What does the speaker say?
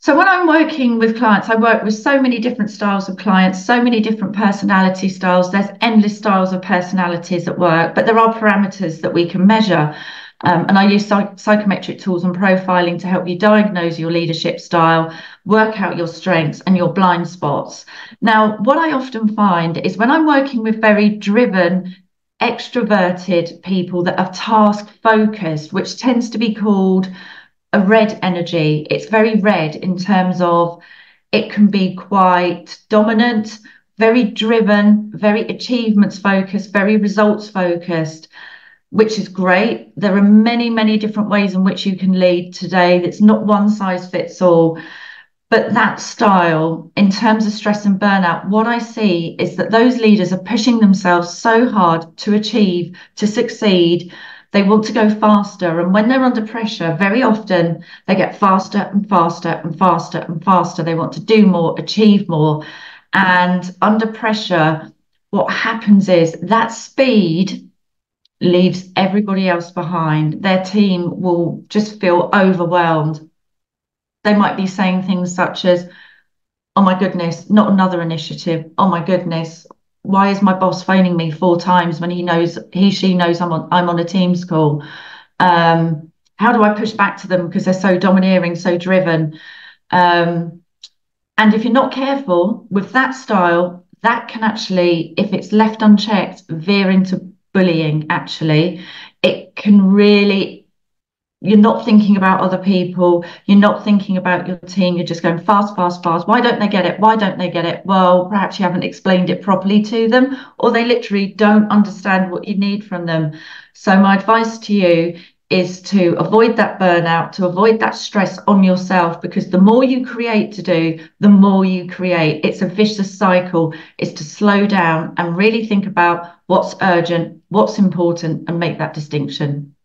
So when I'm working with clients, I work with so many different styles of clients, so many different personality styles. There's endless styles of personalities at work, but there are parameters that we can measure. And I use psychometric tools and profiling to help you diagnose your leadership style, work out your strengths and your blind spots. Now, what I often find is when I'm working with very driven, extroverted people that are task focused, which tends to be called a red energy. It's very red in terms of it can be quite dominant, very driven, very achievements focused, very results focused, which is great. There are many, many different ways in which you can lead today. It's not one size fits all. But that style, in terms of stress and burnout, what I see is that those leaders are pushing themselves so hard to achieve, to succeed. They want to go faster. And when they're under pressure, very often they get faster and faster and faster and faster. They want to do more, achieve more. And under pressure, what happens is that speed leaves everybody else behind. Their team will just feel overwhelmed. They might be saying things such as, oh my goodness, not another initiative. Oh my goodness, why is my boss phoning me 4 times when she knows I'm on a Teams call? How do I push back to them because they're so domineering, so driven? And if you're not careful with that style, that can actually, if it's left unchecked, veer into bullying. Actually, it can really, you're not thinking about other people. You're not thinking about your team. You're just going fast, fast, fast. Why don't they get it? Why don't they get it? Well, perhaps you haven't explained it properly to them, or they literally don't understand what you need from them. So my advice to you is to avoid that burnout, to avoid that stress on yourself, because the more you create to do, the more you create. It's a vicious cycle. It's to slow down and really think about what's urgent, what's important, and make that distinction.